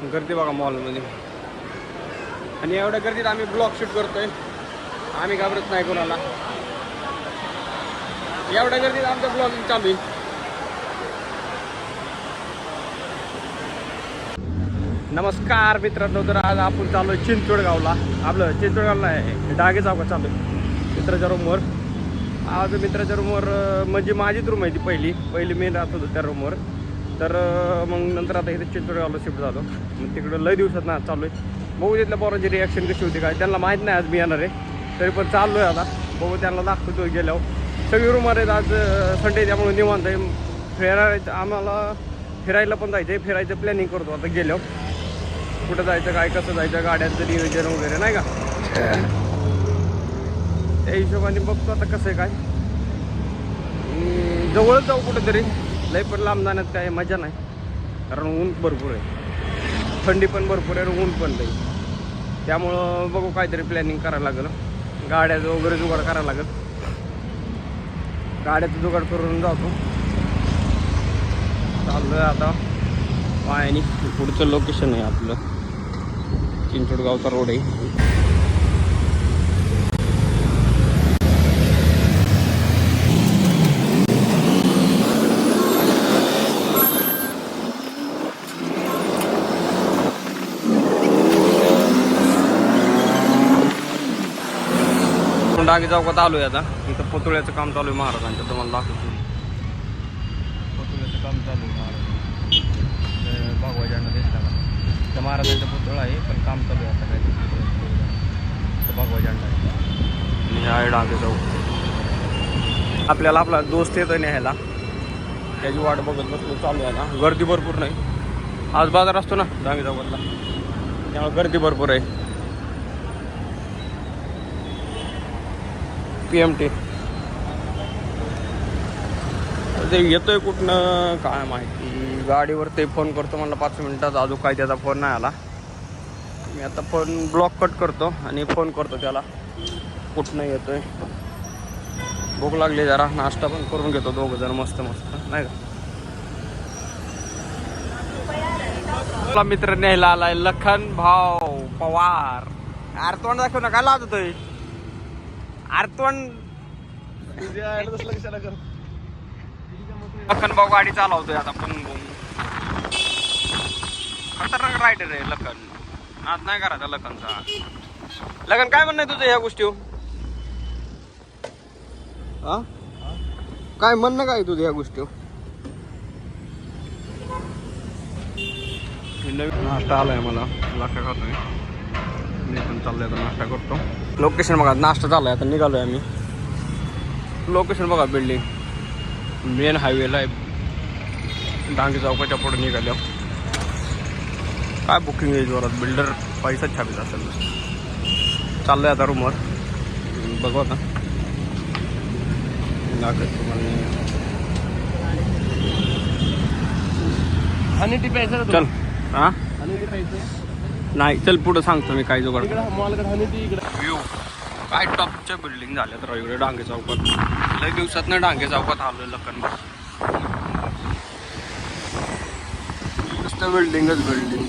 गर्दी बघा मॉलमध्ये. आणि एवढ्या गर्दीत आम्ही ब्लॉग शूट करतोय. आम्ही घाबरत नाही कोणाला. एवढ्या गर्दीत आमचं ब्लॉगिंग चालू आहे. नमस्कार मित्रांनो, तर आज आपण चालू आहे चिंचवडगावला. आपलं चिंचवडगावला आहे डागे चौकात चालू आहे मित्राच्या रूमवर. आज मित्राच्या रूमवर म्हणजे माझीच रूम आहे ती पहिली मी राहत होतो त्या रूमवर. तर मग नंतर आता इथे चिंचवडगावला शिफ्ट झालो. मग तिकडं लय दिवसात ना चालू आहे. बघू तिथल्या पोरांची रिॲक्शन कशी होती काय, त्यांना माहीत नाही आज मी येणार आहे. तरी पण चाललो आहे आता. बघू त्यांना दाखवतो गेल्यावर. सगळी रूमवर आहेत आज संडे, त्यामुळे निवांत आहे. फिरायचं आम्हाला फिरायला पण जायचं आहे. फिरायचं प्लॅनिंग करतो आता गेल्यावर. कुठं जायचं काय कसं जायचं गाड्यांचं नियोजन वगैरे नाही का. त्या हिशोबाने बघतो आता कसं आहे काय. जवळच जाऊ कुठेतरी. लय पण लांब जाण्यात काय मजा नाही, कारण ऊन भरपूर आहे. थंडी पण भरपूर आहे, ऊन पण नाही. त्यामुळं बघू काहीतरी प्लॅनिंग करायला लागेल. गाड्याचं वगैरे जुगाड करायला लागेल. गाड्याचं जुगाड करून जातो. चाललो आहे आता पायानी. पुढचं लोकेशन आहे आपलं चिंचवडगावचा रोड आहे. डागे चौकात आलो आहे आता. इथं पुतळ्याचं काम चालू आहे महाराजांचं. तुम्हाला दाखवतो. पुतळ्याचं काम चालू आहे महाराजांचं. भगवा झेंडा दिसला का, तर महाराजांचा पुतळा आहे पण काम चालू आहे आता काय. तर भगवा झेंडा आहे आणि आहे डागे चौक. आपल्याला आपला दोस्त येतो न्यायला, त्याची वाट बघत बसलो. चालू आहे ना, गर्दी भरपूर नाही. आज बाजार असतो ना डागे चौकातला, त्यामुळे गर्दी भरपूर आहे. PMT ते येतोय कुठनं काय माहिती. गाडीवर ते फोन करतो म्हणलं 5 मिनिटात, अजून काय त्याचा फोन नाही आला. मी आता फोन ब्लॉक कट करतो आणि फोन करतो त्याला कुठनं येतोय. भूक लागली जरा, नाश्ता पण करून घेतो दोघं जण मस्त नाही का. आपला मित्र न्यायला आलाय लखन भाऊ पवार. अरे तोंड दाखव ना, काय लावत होतोय आरतवण. लखन भाऊ गाडी चालवतोय आता. पण खतरनाक रायडर आहे लखन. नाद नाही करायचा लखनचा. लखन काय म्हणणं आहे तुझं ह्या गोष्टी? काय म्हणणं काय तुझं ह्या गोष्टी? नवीन नाश्ता आलाय मला, नाश्ता खातोय मी पण. चाललोय आता नाश्ता करतो. लोकेशन बघा, नाश्ता चाललाय आता. निघालोय आम्ही. लोकेशन बघा, बिल्डिंग मेन हायवेला आहे. डांगे चौकाच्या पुढे निघाल्या. काय बुकिंग आहे जोरात. बिल्डर पैसा छापीत असेल. चाललोय आता रूमवर. बघू आता चल. हा नाही, चल पुढं सांगतो मी काय जुगाड. व्ह्यू काय टॉपच्या बिल्डिंग झाल्यात राव इकडे डांगे चौकात. लई दिवसात ना डांगे चौकात आलोय लखन. नुसतं बिल्डिंगच बिल्डिंग.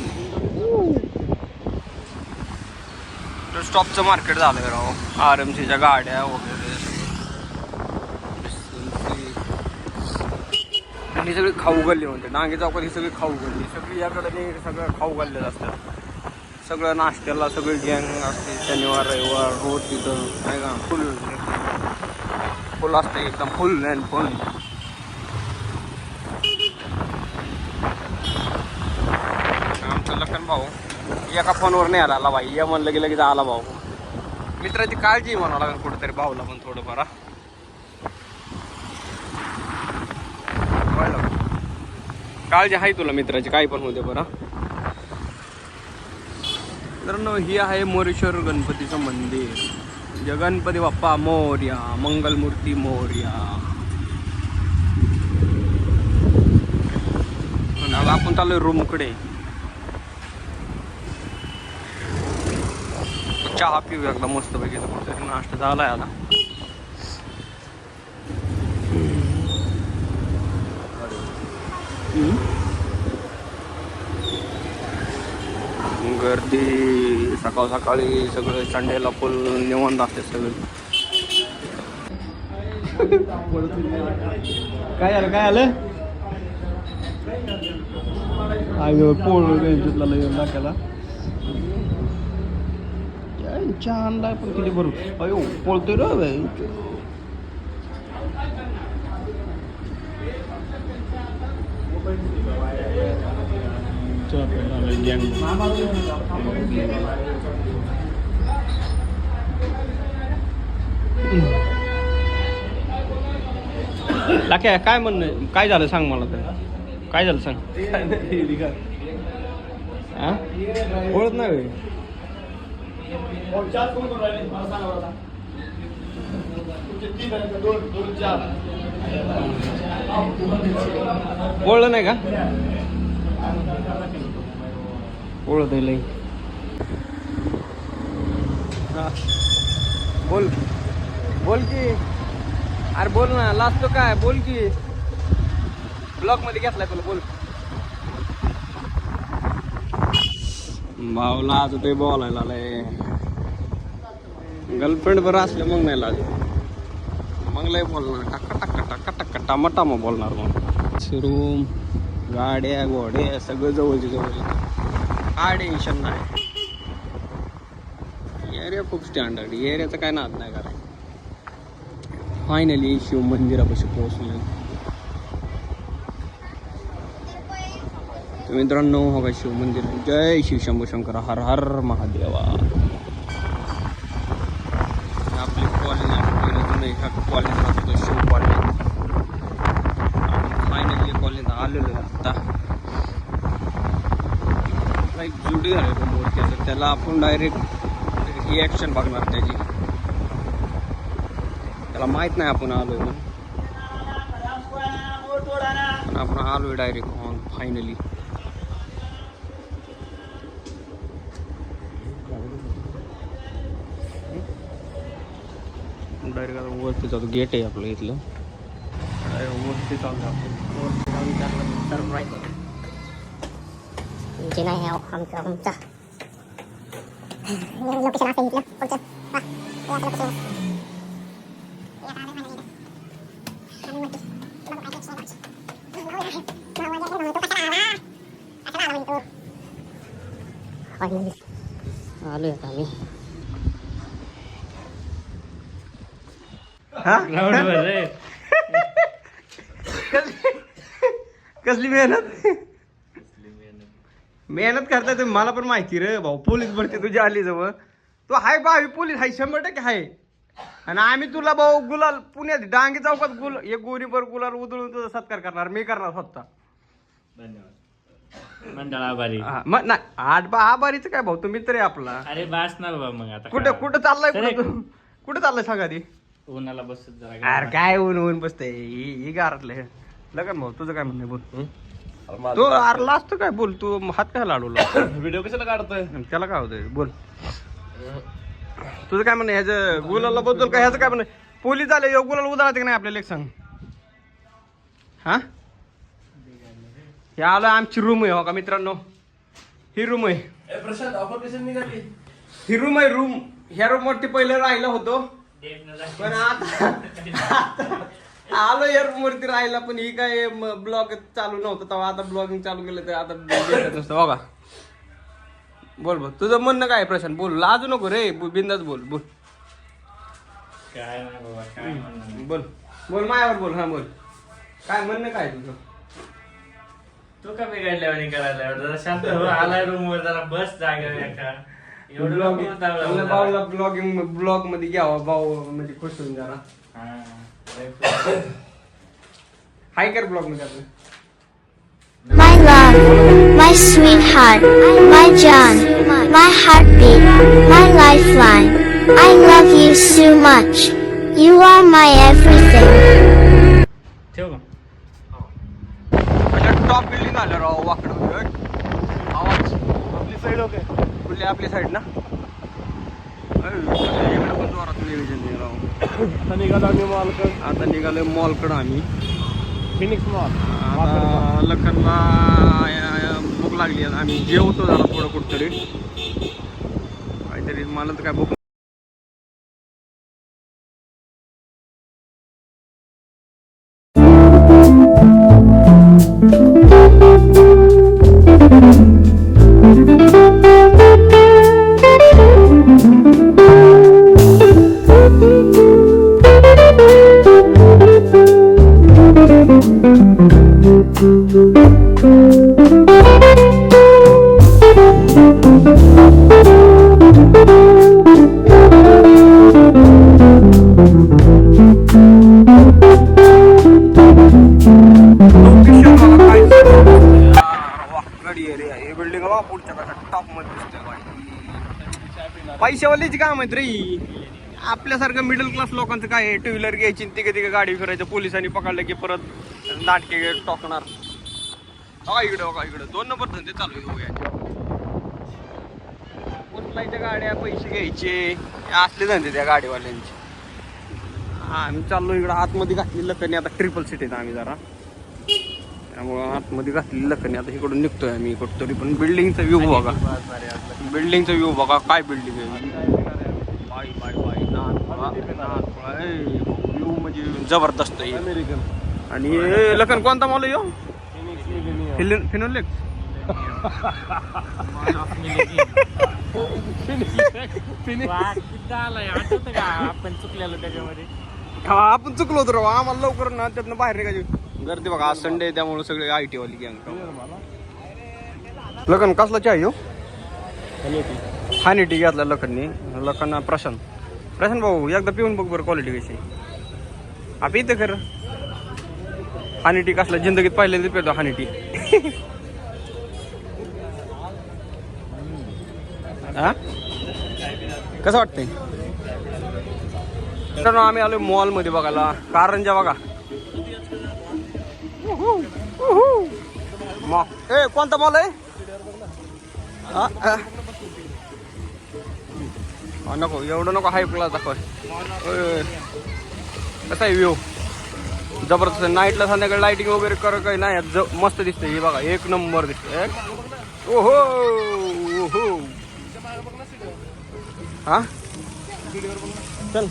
स्टॉपचं मार्केट झालंय राव. RMCच्या गाड्या वगैरे ही सगळी खाऊ गल्ली म्हणते डांगे चौकात. ही सगळी खाऊ गल्ली. सगळी याकडे सगळं खाऊ गल्ल्यात असतात. सगळं नाश्त्याला सगळी गँग असते. शनिवार रविवार रोज तिथं नाही का. फुल असते एकदम. फुल अँड फुल. आमचं लखन भाऊ एका फोनवर नाही आला भाई. या म्हणलं की लगेच आला भाऊ. मित्राची काळजी म्हणावं लागेल कुठेतरी भाऊला पण थोडंफार. काळजी आहे तुला मित्राची, काही पण होते बरं. तर ही आहे मोरेश्वर गणपतीचं मंदिर. जय गणपती बाप्पा मोरया, मंगलमूर्ती मोरया. आपण चाललोय रूमकडे. चहा पिऊ एकदा मस्त पैकी. कुठेतरी नाश्ता झालाय आता. गर्दी सकाळ सकाळी सगळं संडेला फुल निवांत असते सगळं. काय आलं काय आलं पोळला येऊन टाकायला आणलाय पण किती बरोबर अयो पोळतोय रे लाक्या काय म्हणणं काय झालं सांग मला तर काय झालं सांग हा ओळख नाही ओळख नाही का ओळख लई बोल बोल की अरे बोल ना लाजतो काय बोल की ब्लॉक मध्ये घेतलाय तुला बोल भाऊ लाज ते बोलायला गर्लफ्रेंड बरं असलं मग नाही लाज मग लय बोलणार टक्का टक्का टक्का टक्का टामा बोलणार मग रूम गाड्या घोड्या सगळं जवळची जवळ काय टेन्शन नाही एरिया खूप स्टँडर्ड एरियाचं काय नाद नाही करायचं. फायनली शिव मंदिरापाशी पोहोचले तर मित्रांनो हो का शिव मंदिर. जय शिव शंभू शंकर हर हर महादेवा. आपली कॉलेज ह्या कॉलेज राहतो शिव कॉलेज. फायनली कॉलेज आलेलो आता एक जुडी झाली मूर्ती त्याला आपण डायरेक्ट ही ॲक्शन बघणार त्याची त्याला माहित नाही आपण आलोय पण आपण आलोय डायरेक्ट ऑन फायनली. डायरेक्ट आता वरती जातो गेट आहे आपलं इथलं वरती चालतं आपण जे नाही आमचा लोकेशन असं इथलं पुढचं आलोय आता आम्ही कसली मेहनत करताय तुम्ही मला पण माहिती रे भाऊ. पोलीस भरती तुझी आली जवळ तू हाय भावी पोलीस हाय 100% हाय आणि आम्ही तुला भाऊ गुलाल पुण्यात डांगे चौकात एक गोरीभर गुलाल उधळून तुझा सत्कार करणार मी करणार स्वतः. धन्यवाद मंडळ आभारी. आभारीच काय भाऊ तुम्ही तरी आपला. अरे बास ना बाबा मग आता कुठं चाललाय कुठं चाललाय सांगा ती. उन्हाला बसत जरा अरे काय ऊन बसतंय ही गारातलं लगन भाऊ तुझं काय म्हणणं बोल. तो अरला असतो काय बोल तू हात काय लाडूला व्हिडिओ कशाला काढतोय त्याला काय होतंय बोल तुझं काय म्हणणं ह्याचं गुलाला बद्दल काय ह्याचं काय म्हणणं. पोलीस आले गुलाल उदाहरण की नाही आपल्याला एक सांग. हा हे आलं आमची रूम आहे हो का मित्रांनो. ही रूम आहे ही रूम आहे रूम. ह्या रूम वरती पहिलं राहिलं होतो पण आता आलो या रूम वरती राहिला पण ही काय ब्लॉग चालू नव्हतं तेव्हा आता ब्लॉगिंग चालू केलं तर आता नसतं बघा. बोल बोल तुझं म्हणणं काय प्रशांत बोल लाजू नको रे बिंदास बोल बोल काय नाही बाबा काय म्हणणार. बोल बोल मायावर बोल हा बोल काय म्हणणं काय तुझं. तू का बिघडल्या आणि करायला जरा शांत हो. आलाय रूम वर जरा बस जागा भाऊला ब्लॉग मध्ये घ्यावा भाऊ म्हणजे खुश होऊन जरा हाय कर ब्लॉग मध्ये आपलं. My love, my sweetheart, my John, my heartbeat, my lifeline. I love you so much. You are my everything. ठेव टॉप बिल्डिंग आलं राव वाकडं आवाज आपली साईड ओके कुठली आपली साईड ना इकडे पण जोरात नियोजन आहे राव. आता निघालो आम्ही मॉलकडं. आता निघालो मॉलकडं आम्ही फिनिक्स मॉल. आता लखनला भूक लागली आहे. आम्ही जेवतो जरा थोडं कुठतरी काहीतरी. मला तर काय भूक बिल्डिंग पुढच्या टॉप मध्ये दिसते. पैशावालीच काम आहेत रे. आपल्यासारखं मिडल क्लास लोकांचं काय आहे, टू व्हीलर घ्यायची तिघे गाडी फिरायचं, पोलिसांनी पकडलं की परत नाटके टोकणार. इकडे इकडे 2 नंबर धंदे चालू आहे. उचलायच्या गाड्या, पैसे घ्यायचे, असले धंदे त्या गाडीवाल्यांचे. आम्ही चाललो इकडं आतमध्ये घातली लखनी. आता ट्रिपल सिटीत आम्ही जरा, त्यामुळं आतमध्ये घातली लखनी. आता इकडून निघतोय आम्ही कुठतरी. पण बिल्डिंगचा व्ह्यू बघा, बिल्डिंगचा व्ह्यू बघा. काय बिल्डिंग आहे, व्ह्यू म्हणजे जबरदस्त आहे. आणि लखन कोणता मॉल आहे? फिनोलेक्स. आपण चुकलेलो त्याच्यामध्ये. हा आपण चुकलो होतो राव. आम्हाला लवकर ना त्यातनं बाहेर निघायची गर्दी बघा. आज संडे त्यामुळे सगळे IT वाली गँग. लखन कसला चहा येऊ? हानी टी घेतला लखननी. लखन प्रशांत भाऊ एकदा पिऊन बघ बरं क्वालिटी कशी. आप इथं खरं हानी टी कसला जिंदगीत पहिल्यांदा पितो हानी टी. हा कसं वाटतंय? तर आम्ही आलो मॉल मध्ये बघायला. कारंजा बघा. ए कोणता मॉल आहे? नको एवढं नको हाय क्लास दाखव. कसा आहे व्ह्यू? जबरदस्त. नाईटला संध्याकाळी लाईटिंग वगैरे कर काही नाही, मस्त दिसते. हे बघा एक नंबर दिसते. ओहो ओहो. हा चल.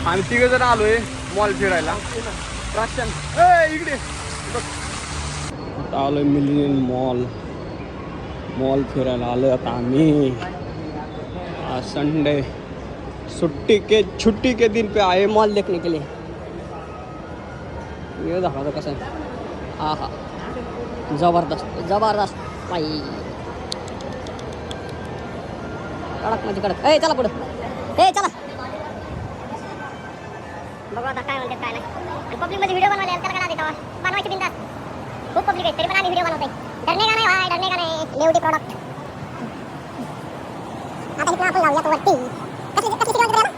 आम्ही 3 जण आलोय मॉल फिरायला. इकडे आलोय मिलियन मॉल फिरायला आलोय आता आम्ही. आज संडे, छुट्टी के दिन पे आए मॉल देखने के लिए. ये दाखवा कसं आहे. हा हा जबरदस्त बाई. कडक म्हणजे कडक. चला पुढं. चला बघू आता काय म्हणतात काय नाही. आणि पब्लिकमध्ये व्हिडिओ बनवायला त्याला काय देतो बनवायची बिंदास. खूप पब्लिक आहे तरी पण आम्ही व्हिडिओ बनवतोय. डरणे का नाही भाई, डरणे का नाही. लेवटी प्रॉडक्ट. आता इकडे आपण लावूया वरती. कसली शिकवण करायला?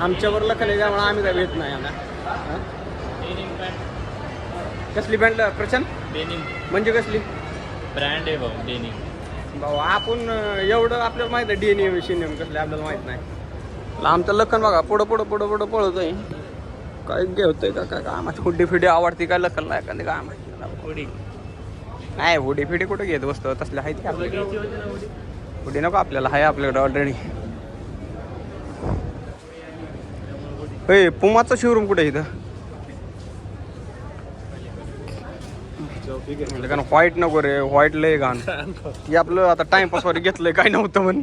आमच्यावर लखन आहे त्यामुळे आम्ही काय भेट नाही. आम्हाला कसली ब्रँड प्रशांत? डेनिम म्हणजे कसली ब्रँड आहे भाऊ डेनिम. भाऊ आपण एवढं आपल्याला माहित आहे DNM शिनियम कसले आपल्याला माहित नाही. आमचं लखन बघा पुढं पळतोय. काय घेतोय का काय आम्हाला हुड्डी फिडी आवडती काय लखनला एखादी काय माहिती नाही. हुडी फिडी कुठे घेत बसतो तसले आहेत की आपल्याकडे. हुडी नको आपल्याला, आहे आपल्याकडे ऑलरेडी. पुमाचं शोरूम कुठे इथं? व्हाईट नको रे, व्हाईट लय घाण. हे आपलं आता टाइमपास वर घेतलंय काय नव्हतं म्हणून.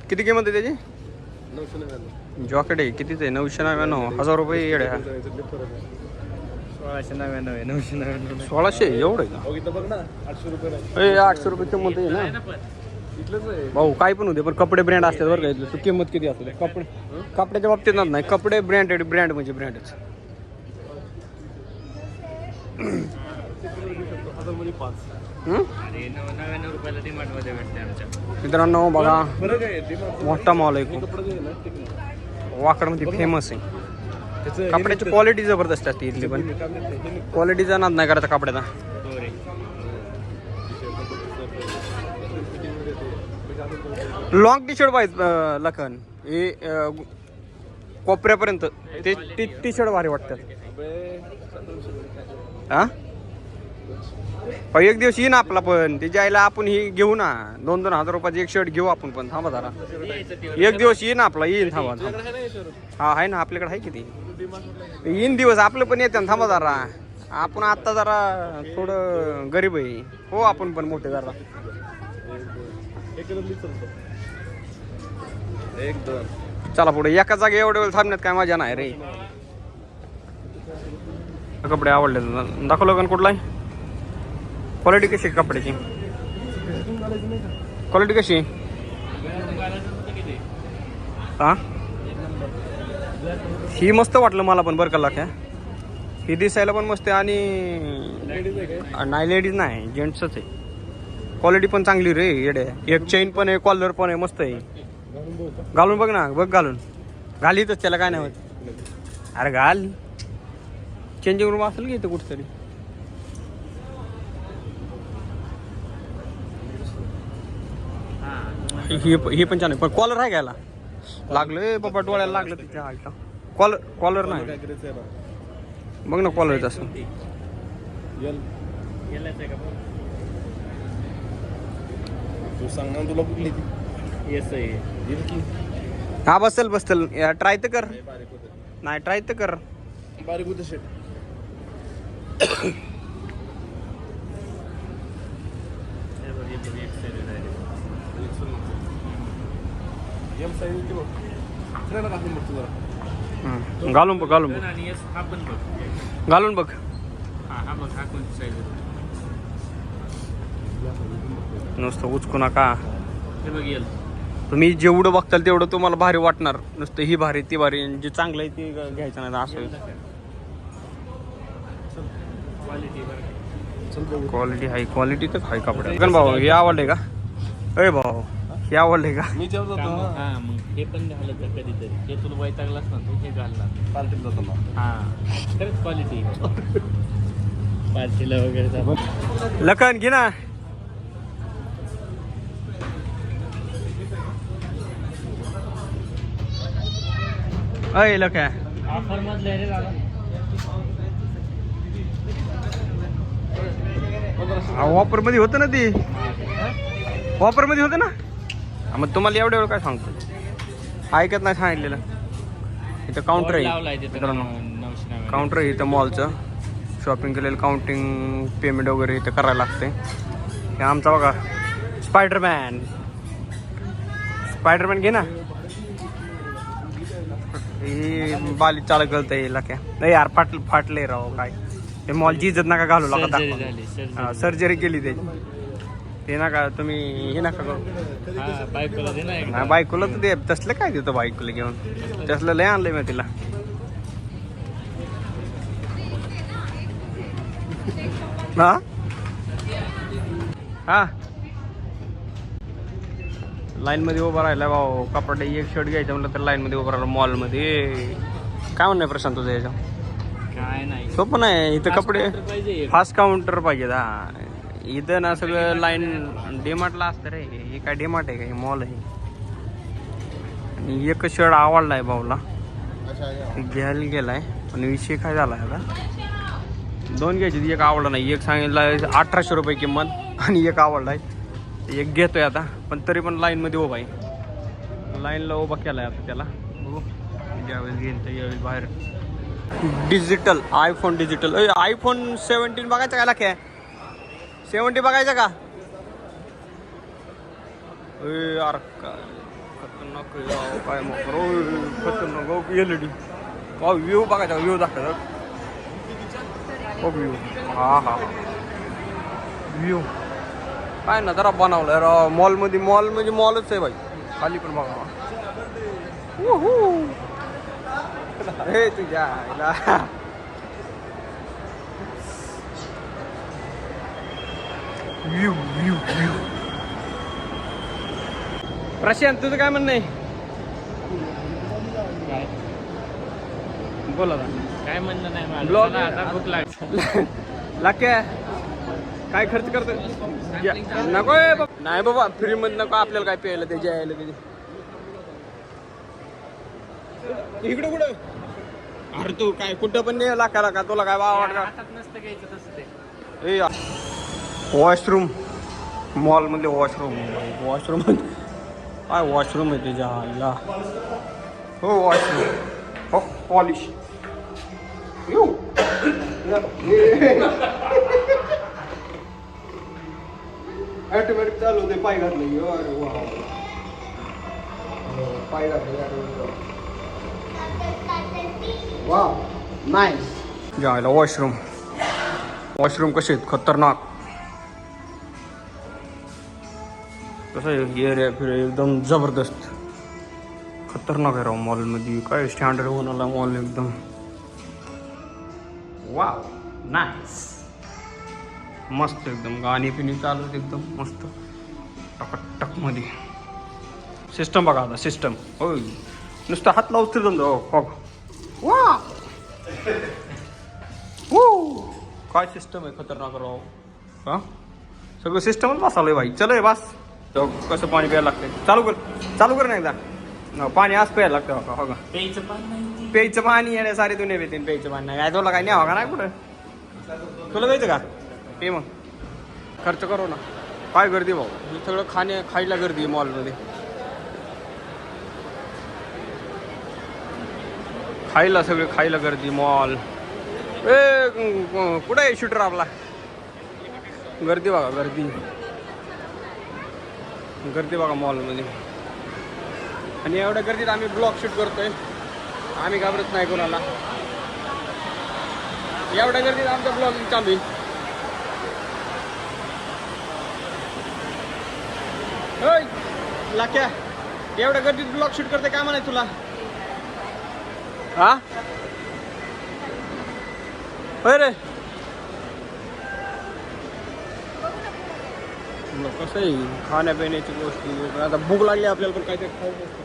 किती किंमत आहे त्याची? जॉकेट आहे कितीच आहे? 999. 1000 रुपये येडे. 1699. 1600 एवढं का? 800 रुपये किंमत आहे ना भाऊ. काय पण होते पण कपडे ब्रँड असतात बरं का. तू किंमत किती असते कपड्याच्या बाबतीत नाही. कपडे ब्रँड म्हणजे ब्रँडच. मित्रांनो बघा मोठा मॉल आहे खूप. वाकडमध्ये फेमस आहे. कपड्याची क्वालिटी जबरदस्त असते इथली. पण क्वालिटीचा नाद नाही करायचा कपड्याचा. लॉंग टी शर्ट पाहिजे लखन हे कोपऱ्यापर्यंत ते टी शर्ट भारी वाटतात. हा एक दिवस येईन आपला पण ते जायला आपण ही घेऊ ना 2-2 हजार रुपयाचे एक शर्ट घेऊ आपण पण. थांबा जरा एक दिवस येईन आपला येईन. थांबा हा आहे ना आपल्याकडे आहे किती येईन दिवस आपलं पण येते. थांबा जरा आपण आता जरा थोडं गरीब आहे हो आपण पण मोठे जरा. चला पुढे एका जागी एवढ्या वेळ थांबण्यात काय मजा नाही रे. कपडे आवडले दाखवलं का कुठला आहे. क्वालिटी कशी आहे कपड्याची क्वालिटी कशी आहे. हा ही मस्त वाटलं मला पण बरं का लाख्या. ही दिसायला पण मस्त आहे आणि नाही लेडीज नाही जेंट्सच आहे. क्वालिटी पण चांगली रे येडे. एक चेन पण आहे कॉलर पण आहे मस्त आहे. घालून बघ ना बघ घालून घालीतच त्याला काय नाही होत. अरे घाल चेंजिंग रूम असेल की इथं कुठतरी. ही पण छान आहे पण कॉलर आहे घ्यायला लागलं बाबा डोळ्याला लागलं तिच्या आईला. कॉलर नाही बघ ना कॉलर येत असं. तू सांग ना तुला कुठली हा बसल ट्राय तर कर. नाही ट्राय तर कर. बारीक होतं शेट. घालून बघ घालून बघ घालून बघ. नुसतं उचकू नका. तुम्ही जेवढं बघताल तेवढं तुम्हाला भारी वाटणार. नुसतं ही भारी ती भारी जे चांगलं आहे ते घ्यायचं नाही असं. क्वालिटी हाय क्वालिटी तर हाय कपडे. भाऊ हे आवडले का अरे भाऊ हे आवडले का. मी जेव्हा जातो ना मग हे पण घालत जा कधीतरी. हे तुला वैतागलास ना तू हे घालणार पार्टीला जातो ना. हा खरंच क्वालिटी पार्टीला वगैरे लखन घे ना. अय लखन ऑफर मधलं रे दादा. वापर मध्ये होतं ना ते वापर मध्ये होतं ना. मग तुम्हाला एवढ्या वेळ काय सांगतो ऐकत नाही सांगितलेलं. इथं काउंटर आहे मित्रांनो. काउंटर आहे इथं मॉलचं. शॉपिंग केलेलं काउंटिंग पेमेंट वगैरे इथं करायला लागते. हे आमचा बघा स्पायडरमॅन घे ना. ही बाली चालू करता येईल क्या नाही यार फाटले राव काय. ते मॉलची इज्जत नका घालू लागा. सर्जरी केली त्याची ते नका तुम्ही हे नका करू. बायकोला तर दे तसलं काय देतो बायकोला घेऊन. तसलं लय आणलंय मी तिला. हा लाईन मध्ये उभा राहिला भाऊ. कपडे एक शर्ट घ्यायचं म्हटलं तर लाईन मध्ये उभा राहिला मॉल मध्ये. काय म्हणणं प्रशांत तुझं याच्या काय नाही सोपं नाही इथं कपडे पाहिजे. फास्ट काउंटर पाहिजे. हा इथं ना सगळं लाईन डीमार्टला असतं रे. हे काय डीमार्ट आहे का हे मॉल आहे. आणि एक शर्ट आवडलाय भाऊला घ्यायला गेलाय पण विषय काय झालाय आता. 2 घ्यायची एक आवडला नाही. एक सांगितलं 1800 रुपये किंमत आणि एक आवडलाय. एक घेतोय आता पण तरी पण लाईन मध्ये उभा आहे. लाईनला उभा केलाय आता त्याला बघू ज्यावेळेस घेईन तर यावेळेस बाहेर. डिजिटल आयफोन डिजिटल आयफोन 17 बघायचं का लाख्या. 70 बघायचं का यार काय खतरनाक काय मग खतरनाक एलईडी व्ह्यू बघायचा व्ह्यू दाखवायचा. व्ह्यू हा व्ह्यू काय ना जरा बनवलंय राव. मॉल म्हणजे मॉलच आहे भाई. खाली पण बघा हे तुझ्या व्ह्यू प्रशांत तुझं काय म्हणणं आहे. बोला काय म्हणणं नाही ब्लॉग आता भूक लागली. लाक्या काय खर्च करतो नको नाही बाबा फ्री मध्ये नको आपल्याला काय प्यायला ते यायला ते इकडे कुठं अरे तू काय कुठं पण नाही लाका का तुला काय बाबा हातात नसतं घ्यायचं तसं ते. वॉशरूम मॉल मध्ये वॉशरूम काय वॉशरूम आहे त्याच्या आईला हो वॉशरूम हो पॉलिश ऑटोमॅटिक चालू होते पाय घातले अरे वा पाय घातले वा नाईस जायला वॉशरूम कसे आहेत खतरनाक कसं आहे एरिया फिर एकदम जबरदस्त खतरनाक आहे राव मॉलमध्ये काय स्टँडर्ड होणार मॉल एकदम वा नाईस मस्त एकदम गाणी पिणी चालू आहेत एकदम मस्त टकटक मध्ये सिस्टम बघा आता सिस्टम होय नुसतं हात लावतो समजा हो वा काय सिस्टम आहे खतरनाक राव हा सगळं सिस्टमच बसावलंय भाई चल बस कसं पाणी प्यायला लागतंय चालू कर ना एकदा पाणी आज प्यायला लागतं हो का प्यायचं पाणी नाही. प्यायचं पाणी येण्या सारे तू नेते प्यायचं पाणी नाही काय तुला काय नाही का नाही कुठं तुला प्यायचं का पे मग खर्च करू ना काय गर्दी भाऊ हे सगळं खायला गर्दी मॉलमध्ये खायला गर्दी मॉल कुठं आहे शूटर आपला गर्दी बघा गर्दी बघा मॉलमध्ये आणि एवढ्या गर्दीत आम्ही ब्लॉग शूट करतोय आम्ही घाबरत नाही कोणाला एवढ्या गर्दीत आमचा ब्लॉगिंग चालू आहे होय लाक्या एवढ्या गर्दीत ब्लॉग शूट करते काय म्हणाय तुला हा होय रे कसं आहे खाण्यापिण्याची गोष्टी आता भूक लागली आपल्याला पण काहीतरी खाऊ गोष्टी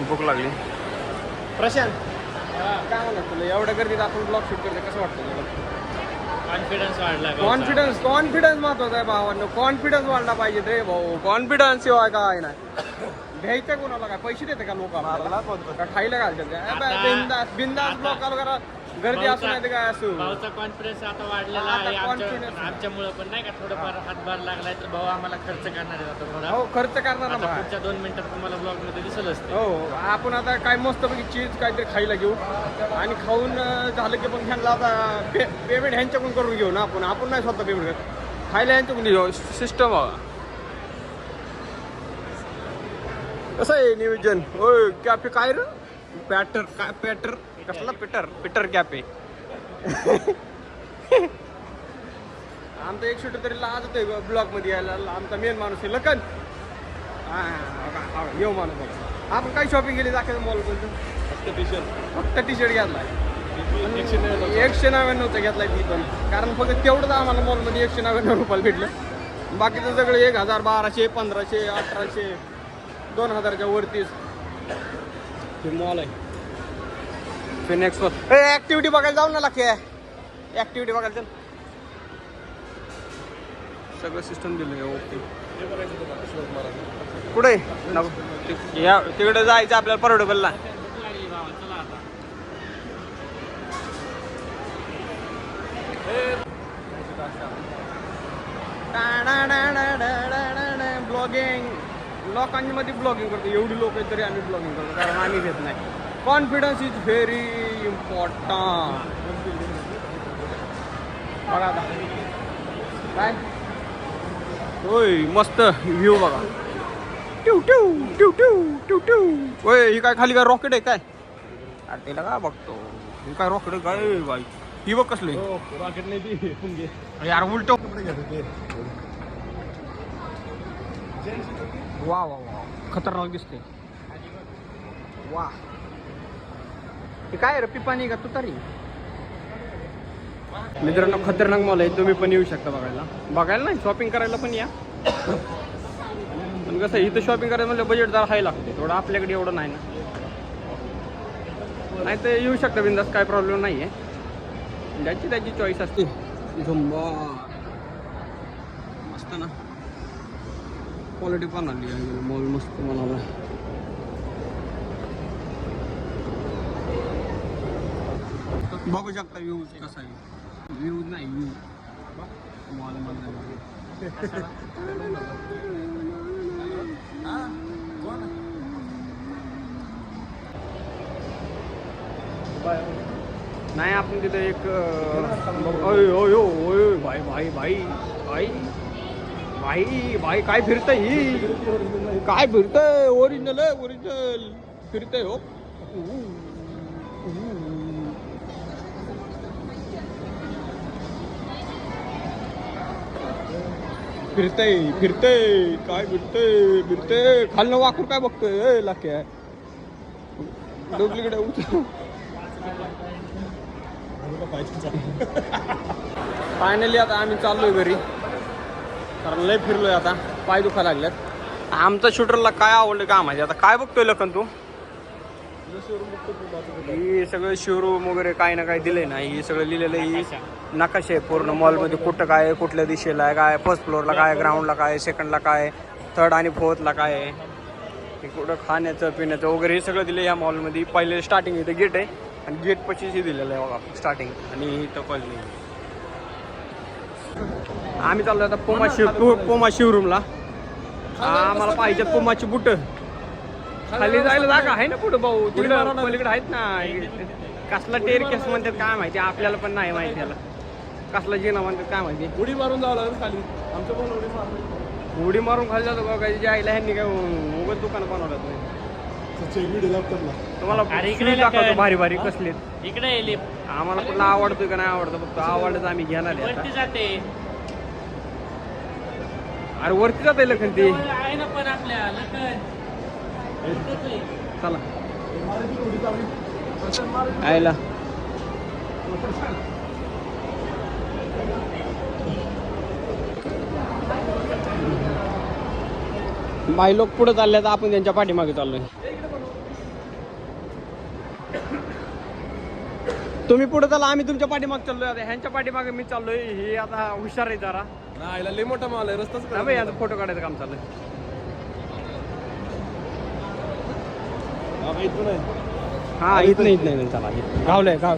भूक लागली प्रशांत काय म्हणत तुला एवढ्या गर्दीत आपण ब्लॉग शूट करते कसं वाटतं तुला कॉन्फिडन्स वाढला कॉन्फिडन्स महत्वाचा आहे भावांनो कॉन्फिडन्स वाढला पाहिजे रे भाऊ कॉन्फिडन्स शिवाय काय नाही घ्यायचं कोणाला काय पैसे देते का लोक का खायला घालतात बिंदास ब्लॉग चालू करा गर्दी असू नाही काय असू भाऊचा कॉन्फिडन्स आता वाढलेला आहे आमच्यामुळे पण नाही का थोडंफार हातभार लागलाय तर भाऊ आम्हाला खर्च करणार आहे आता थोडा हो खर्च करणार ना आता पुढच्या 2 मिनिटात तुम्हाला ब्लॉग मध्ये दिसेल असते हो आपण आता काय मस्तपैकी चीज काहीतरी खायला घेऊ आणि खाऊन झालं की पण ह्यांना आता पेमेंट ह्यांच्याकडून करून घेऊ ना आपण नाही स्वतः पेमेंट करत खायला ह्यांच्याकडून घेऊ सिस्टम बघा कसं आहे नियोजन होय कॅफे काय रे पॅटर कसला पिटर कॅफे आमचा एक शूटर तरी लाजत आहे ब्लॉग मध्ये यायला आमचा मेन माणूस आहे लखन येऊ माणूस बघा आपण काय शॉपिंग केली दाखवायचं मॉलमध्ये फक्त टी शर्ट घेतलाय 199चा घेतलाय ती पण कारण फक्त तेवढंच आम्हाला मॉलमध्ये 199 रुपयाला भेटलं बाकीचं सगळं 1000 1200 1500 1800 2000च्या वरतीच हे मॉल आहे फिनेक्स ऍक्टिव्हिटी बघायला जाऊ ना लाखे ऍक्टिव्हिटी बघायला चल सगळं सिस्टम दिलं ओके कुठे तिकडे जायचं आपल्याला परवडेबलला ब्लॉगिंग लोकांमध्ये ब्लॉगिंग करतो एवढी लोक आहेत तरी आम्ही ब्लॉगिंग करतो कारण आम्ही घेत नाही कॉन्फिडन्स इज व्हेरी इम्पॉर्टंट बघा आता काय होय मस्त व्ह्यू बघा ट्यू ट्यू ट्यू ट्यू ट्यू ट्यू होय ही काय खाली काय रॉकेट आहे काय अरे त्याला काय बघतो ही काय रॉकेट आहे काय बाई ही बघ कसली रॉकेट नाही ती यार उलट वा वा वा खतरनाक दिसते वा हे काय रे पिपाणी का तू तरी मित्रांनो खतरनाक मॉल आहे तुम्ही पण येऊ शकता बघायला नाही शॉपिंग करायला पण या पण कसं इथं शॉपिंग करायला म्हणलं बजेट जरा हाय लागते थोडं आपल्याकडे एवढं नाही ना नाही तर येऊ शकता बिंदास काय प्रॉब्लेम नाही आहे ज्याची त्याची चॉईस असते झुंबा मस्त ना, क्वालिटी पण आली आहे मॉल मस्त म्हणाला. बघू शकता व्ह्यूज कसा आहे, व्ह्यूज नाही व्ह्यू मॉल नाही. आपण तिथे एक भाई भाई भाई भाई भाई भाई काय फिरतंय ही, काय फिरतंय, ओरिजिनल आहे ओरिजिनल फिरतंय हो. फिरतंय फिरतंय काय फिरतंय फिरतंय, खालनं वाकून काय बघतोय लाक्या डोकलीकडे फायनली आता आम्ही चाललोय घरी, कारण लय फिरलोय आता, पाय दुखा लागल्यात. आमच्या शूटरला काय आवडलं का माहिती. आता काय बघतोय लखन तू, ही सगळं शोरूम वगैरे काय ना काय दिलंय ना, ही सगळं लिहिलेलं ही नकाशे आहे पूर्ण मॉलमध्ये, कुठं काय, कुठल्या दिशेला आहे काय, फर्स्ट फ्लोअरला काय, ग्राउंडला काय, सेकंडला काय, थर्ड आणि फोर्थला काय आहे, कुठं खाण्याचं पिण्याचं वगैरे हे सगळं दिलं या मॉलमध्ये. पहिले स्टार्टिंग इथं गेट आहे आणि गेट पशीच दिलेलं आहे बघा स्टार्टिंग, आणि इथं पहिले आम्ही चाललो आता पोमा शिवरूमला. आम्हाला पाहिजे पोमाची बुट, खाली जायला जागा आहे ना पुढं भाऊ, तिकडं पलीकडे आहेत ना. कसला टेर केस म्हणतात काय माहिती, आपल्याला पण नाही माहिती त्याला कसला जिना म्हणतात काय माहिती. उडी मारून जावं लागेल खाली, आमच्या पण उडी मारून उडी मारून खाली जातो बघा, जे आईला ह्यांनी काय उगाच दुकानं बनवलं नाही. तुम्हाला इकडे दाखवतो भारी भारी कसले इकडे येईल आम्हाला कुठला आवडतोय का नाही आवडतं, फक्त आवडतं आम्ही घेणार आहे. वरती जाते, अरे वरती जात आहे लखन ते, आहे ना पण आपल्या लखन. चला आयला बाई लोक पुढे चालले तर आपण त्यांच्या पाठीमागे चाललोय. तुम्ही पुढे चालला, आम्ही तुमच्या पाठीमागे चाललोय. आता ह्यांच्या पाठीमागे मी चाललोय. हे आता हुशार आहे जरा, नाही लय मोठा माल आहे, रस्ताच हा भाई, आता फोटो काढायचं काम चाललंय. इथून आहे. हा इथं नाही चला गावलंय गाव.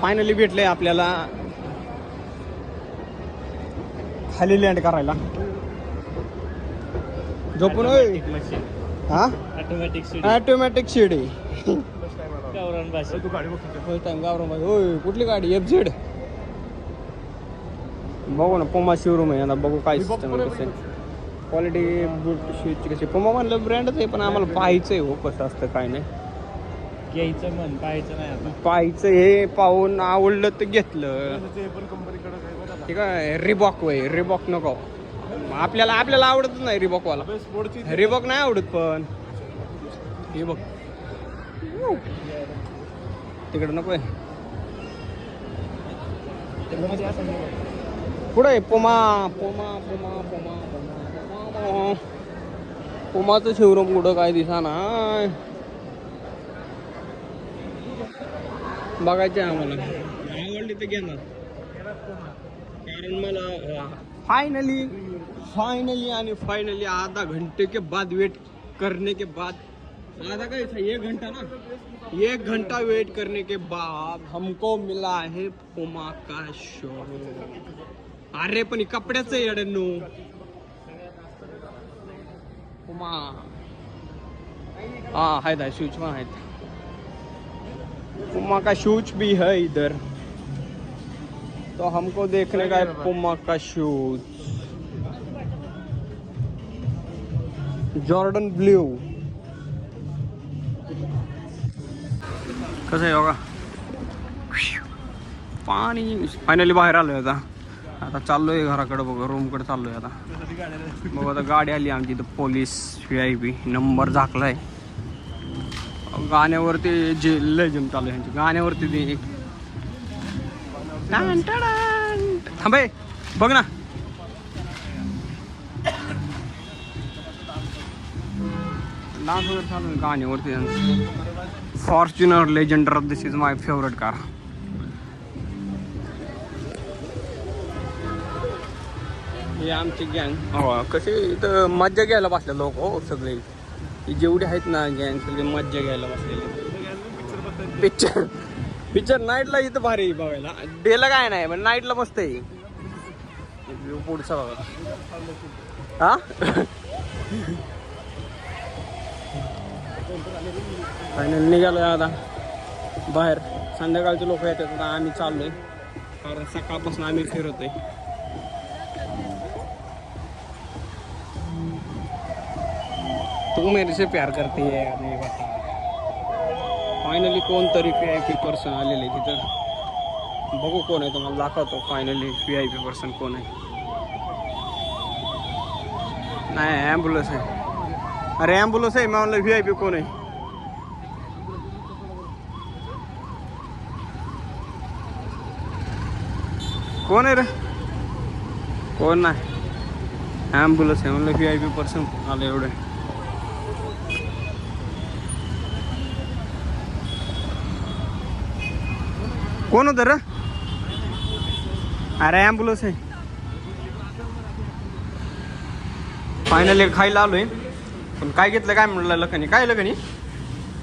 फायनली भेटलंय आपल्याला खाली लँड करायला. झोपून हा ऑटोमॅटिक सीट आहे. गावरान भाषा. तू गाडी बघ. गावरान होय, कुठली गाडी FZ. बघू ना पुमा शोरूम आहे, आता बघू काय सिस्टम आहे, कसं क्वालिटी बूट शूजची कशी. पुमा म्हणलं ब्रँडच आहे, पण आम्हाला पाहायचं आहे हो कसं असतं काय नाही. घ्यायचं मन पाहायचं नाही आता. पाहायचं हे पाहून आवडलं तर घेतलं. ते पण कंपनीकडे काय बघा. ठीक आहे, रिबॉक वय रिबॉक नको आपल्याला आवडतच नाही रिबॉकवाला. स्पोर्टची रिबॉक नाही आवडत, पण हे बघ तिकडे नको आहे. पुढे आहे पुमा पुमा पुमा पुमा पुमा पुमाचं शोरूम कुठं काय दिसा ना. बघायचं आहे आम्हाला, आवडली तर घेणार. कारण मला फाइनली आधा घंटे के बाद वेट करने के बाद, आधा का 1 घंटा ना, 1 घंटा वेट करने के बाद हमको मिला है पुमा का शोरूम. अरे पण कपड्याचं येड्यांनो पुमा. हा आहेत शूज पण आहेत. पुमा का शूज भी है इधर, तो हमको देखने का है पुमा का शूज. जॉर्डन ब्ल्यू कसं आहे बघा. पाणी फायनली बाहेर आलोय आता चाललोय घराकडे बघा, रूमकडे चाललोय आता. बघा आता गाडी आली आमची इथं, पोलीस VIP नंबर झाकलाय. गाण्यावरती जे लेजम चालू आहे गाण्यावरती ते थांबे बघ ना. डान्स वगैरे चालू आहे गाण्यावरती. Fortuner Legender, this is my favourite car. हे आमची गँग हो कसे इथं मज्जा घ्यायला बसले लोक हो सगळे ही जेवढे आहेत ना गँग सगळे मज्जा घ्यायला बसलेले पिक्चर नाईटला इथं भारी आहे बघायला डेला काय नाही पण नाईटला मस्त आहे पुढचा बघा हा फायनल निघालोय आता बाहेर संध्याकाळचे लोक येतात आता आम्ही चाललोय कारण सकाळपासून आम्ही फिरतोय तू मेरे से प्यार करते है अरे बता फायनली कोणतरी VIP पर्सन आलेले तिथं बघू कोण आहे तुम्हाला दाखवतो फायनली VIP पर्सन कोण आहे नाही ॲम्ब्युलन्स आहे अरे ॲम्ब्युलन्स आहे मला VIP कोण आहे कोण आहे रे कोण नाही ॲम्ब्युलन्स आहे म्हणलं VIP पर्सन आलं एवढे कोण होतं रे अरे ॲम्ब्युलन्स आहे फायनली खायला आलोय पण काय घेतलं काय म्हणलं लखनी काय लखनी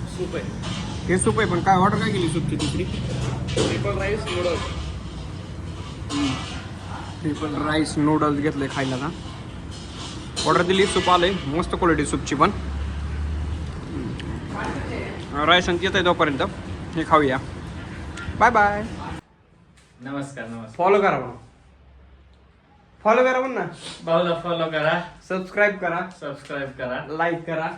सूप आहे हे सूप आहे पण काय ऑर्डर काय केली सूपची दुसरी triple rice noodles triple rice noodles घेतले खायला ना ऑर्डर दिली सूप आलंय मस्त क्वालिटी सूपची पण राईस आणि येत आहे तोपर्यंत हे खाऊया बाय बाय नमस्कार नमस्कार फॉलो करा म्हणून फॉलो करा म्हणून ना भाऊला फॉलो करा सबस्क्राईब करा सबस्क्राईब करा लाईक करा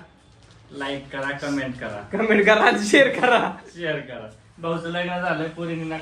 लाईक करा कमेंट करा कमेंट करा शेअर करा शेअर करा भाऊचं लग्न झालं पोरींना